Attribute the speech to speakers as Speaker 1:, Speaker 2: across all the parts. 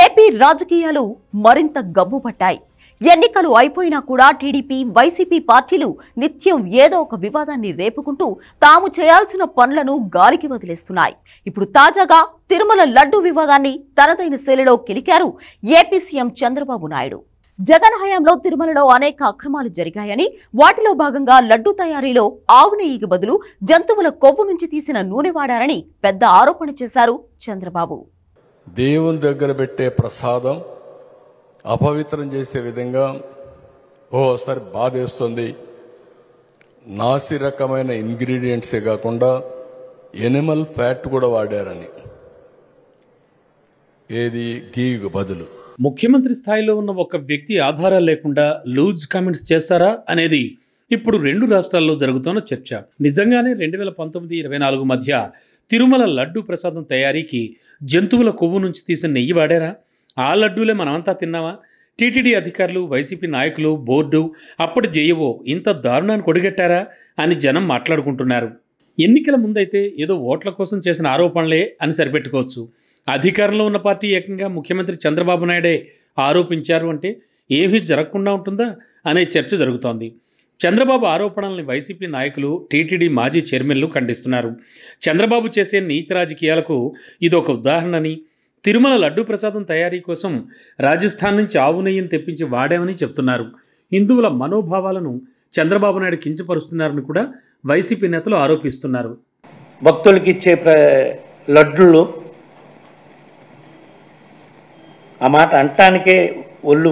Speaker 1: AP రాజకీయాలు మరింత గబ్బుపట్టాయి. ఎన్నికలు అయిపోయినా కూడా టీడీపీ, వైసీపీ పార్టీలు నిత్యం ఏదో ఒక వివాదాన్ని రేపుకుంటూ తాము చేయాల్సిన పనులను గాలికి వదిలేస్తున్నాయి. ఇప్పుడు తాజాగా తిరుమల లడ్డు వివాదాన్ని తనదైన శైలిలో కిలికారు ఏపీ సీఎం చంద్రబాబు నాయుడు. జగన్ హయాంలో తిరుమలలో అనేక అక్రమాలు జరిగాయని, వాటిలో భాగంగా లడ్డు తయారీలో ఆవు నెయ్యికి బదులు జంతువుల కొవ్వు నుంచి తీసిన నూనె వాడారని పెద్ద ఆరోపణ చేశారు చంద్రబాబు.
Speaker 2: దేవుని దగ్గర పెట్టే ప్రసాదం అపవిత్రం చేసే విధంగా ఓసారి బాధేస్తుంది. నాసి రకమైన ఇంగ్రీడియంట్సే కాకుండా ఎనిమల్ ఫ్యాట్ కూడా వాడారని, ఏది గీకు బదులు.
Speaker 3: ముఖ్యమంత్రి స్థాయిలో ఉన్న ఒక వ్యక్తి ఆధారాలు లేకుండా లూజ్ కామెంట్స్ చేస్తారా అనేది ఇప్పుడు రెండు రాష్ట్రాల్లో జరుగుతున్న చర్చ. నిజంగానే 2019-24 మధ్య తిరుమల లడ్డు ప్రసాదం తయారీకి జంతువుల కొవ్వు నుంచి తీసిన నెయ్యి వాడారా? ఆ లడ్డూలే మనమంతా తిన్నామా? టీటీడీ అధికారులు, వైసీపీ నాయకులు, బోర్డు, అప్పటి జేఈఓ ఇంత దారుణాన్ని కొడిగట్టారా అని జనం మాట్లాడుకుంటున్నారు. ఎన్నికల ముందైతే ఏదో ఓట్ల కోసం చేసిన ఆరోపణలే అని సరిపెట్టుకోవచ్చు. అధికారంలో ఉన్న పార్టీ ఏకంగా ముఖ్యమంత్రి చంద్రబాబు నాయుడే ఆరోపించారు అంటే ఏమీ జరగకుండా ఉంటుందా అనే చర్చ జరుగుతోంది. చంద్రబాబు ఆరోపణల్ని వైసీపీ నాయకులు, టీటీడీ మాజీ చైర్మన్లు ఖండిస్తున్నారు. చంద్రబాబు చేసే నీచ రాజకీయాలకు ఇదొక ఉదాహరణని, తిరుమల లడ్డూ ప్రసాదం తయారీ కోసం రాజస్థాన్ నుంచి ఆవు నెయ్యిని తెప్పించి వాడామని చెప్తున్నారు. హిందువుల మనోభావాలను చంద్రబాబు నాయుడు కించపరుస్తున్నారని కూడా వైసీపీ నేతలు ఆరోపిస్తున్నారు.
Speaker 4: భక్తులకి ఇచ్చే లడ్డులు ఆ మాట అంటానికే ఒళ్ళు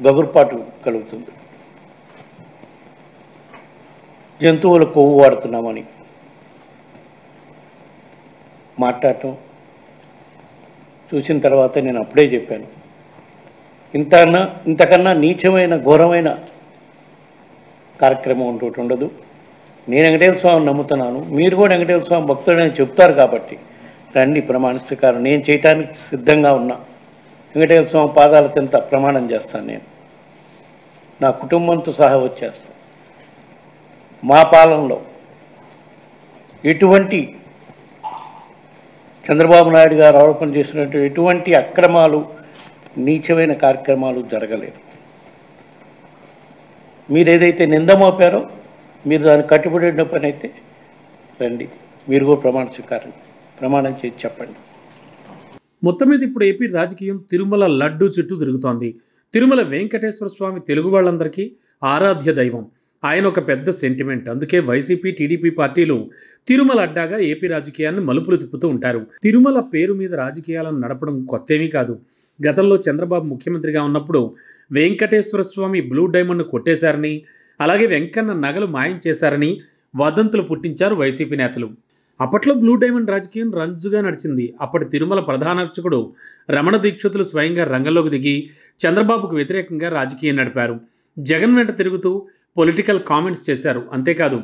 Speaker 4: గగురుపాటు కలుగుతుంది. జంతువుల కొవ్వు వాడుతున్నామని మాట్లాడటం చూసిన తర్వాత నేను అప్పుడే చెప్పాను, ఇంతకన్నా నీచమైన ఘోరమైన కార్యక్రమం ఒకటి ఉండదు. నేను వెంకటేశ్వర స్వామిని నమ్ముతున్నాను, మీరు కూడా వెంకటేశ్వర స్వామి భక్తుడని చెప్తారు కాబట్టి రండి ప్రమాణించకారు. నేను చేయటానికి సిద్ధంగా ఉన్నా. వెంకటేశ్వర స్వామి పాదాల చెంత ప్రమాణం చేస్తాను. నేను నా కుటుంబంతో సహా వచ్చేస్తాను. మా పాలనలో ఎటువంటి చంద్రబాబు నాయుడు గారు ఆరోపణ చేసినట్టు ఎటువంటి అక్రమాలు, నీచమైన కార్యక్రమాలు జరగలేదు. మీరు ఏదైతే నింద మోపారో మీరు దాన్ని కట్టుబడిన పని అయితే రండి, మీరు కూడా ప్రమాణం చేసి చెప్పండి.
Speaker 3: మొత్తం మీద ఇప్పుడు ఏపీ రాజకీయం తిరుమల లడ్డు చుట్టూ తిరుగుతోంది. తిరుమల వెంకటేశ్వర స్వామి తెలుగు వాళ్ళందరికీ ఆరాధ్య దైవం. ఆయన ఒక పెద్ద సెంటిమెంట్. అందుకే వైసీపీ, టీడీపీ పార్టీలు తిరుమల అడ్డాగా ఏపీ రాజకీయాన్ని మలుపులు తిప్పుతూ ఉంటారు. తిరుమల పేరు మీద రాజకీయాలను నడపడం కొత్తేమీ కాదు. గతంలో చంద్రబాబు ముఖ్యమంత్రిగా ఉన్నప్పుడు వెంకటేశ్వర స్వామి బ్లూ డైమండ్ను కొట్టేశారని, అలాగే వెంకన్న నగలు మాయం చేశారని వదంతులు పుట్టించారు వైసీపీ నేతలు. అప్పట్లో బ్లూ డైమండ్ రాజకీయం రంజుగా నడిచింది. అప్పటి తిరుమల ప్రధాన అర్చకుడు రమణ దీక్షితులు స్వయంగా రంగంలోకి దిగి చంద్రబాబుకు వ్యతిరేకంగా రాజకీయం నడిపారు. జగన్ వెంట తిరుగుతూ పొలిటికల్ కామెంట్స్ చేశారు. అంతేకాదు,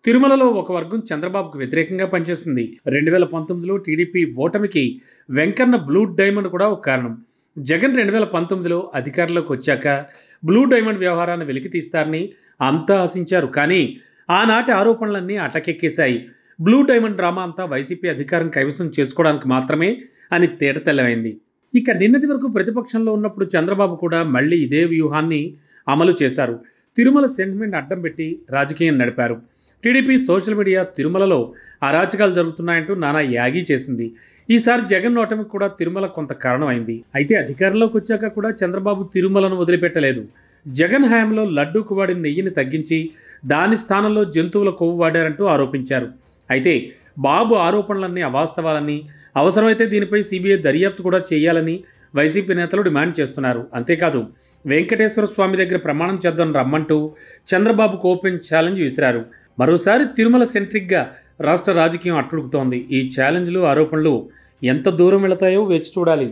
Speaker 3: తిరుమలలో ఒక వర్గం చంద్రబాబుకు వ్యతిరేకంగా పనిచేసింది. 2019లో టీడీపీ ఓటమికి వెంకన్న బ్లూ డైమండ్ కూడా ఒక కారణం. జగన్ 2019లో అధికారంలోకి వచ్చాక బ్లూ డైమండ్ వ్యవహారాన్ని వెలికి తీస్తారని అంతా ఆశించారు. కానీ ఆనాటి ఆరోపణలన్నీ అటకెక్కేశాయి. బ్లూ డైమండ్ డ్రామా అంతా వైసీపీ అధికారం కైవసం చేసుకోవడానికి మాత్రమే అని తేటతెల్లమైంది. ఇక నిన్నటి వరకు ప్రతిపక్షంలో ఉన్నప్పుడు చంద్రబాబు కూడా మళ్ళీ ఇదే వ్యూహాన్ని అమలు చేశారు. తిరుమల సెంటిమెంట్ అడ్డం పెట్టి రాజకీయం నడిపారు. టీడీపీ సోషల్ మీడియా తిరుమలలో అరాచకాలు జరుగుతున్నాయంటూ నానా యాగీ చేసింది. ఈసారి జగన్ ఓటమికి కూడా తిరుమల కొంత కారణమైంది. అయితే అధికారంలోకి వచ్చాక కూడా చంద్రబాబు తిరుమలను వదిలిపెట్టలేదు. జగన్ హయాంలో లడ్డూకు వాడిన నెయ్యిని తగ్గించి దాని స్థానంలో జంతువుల కొవ్వు వాడారంటూ ఆరోపించారు. అయితే బాబు ఆరోపణలన్నీ అవాస్తవాలని, అవసరమైతే దీనిపై సిబిఐ దర్యాప్తు కూడా చేయాలని వైసీపీ నేతలు డిమాండ్ చేస్తున్నారు. అంతేకాదు, వెంకటేశ్వర స్వామి దగ్గర ప్రమాణం చేద్దాం రమ్మంటూ చంద్రబాబుకు ఓపెన్ ఛాలెంజ్ విసిరారు. మరోసారి తిరుమల సెంట్రిక్గా రాష్ట్ర రాజకీయం అట్టుడుకుతోంది. ఈ ఛాలెంజ్లు, ఆరోపణలు ఎంత దూరం వెళతాయో వేచి చూడాలి.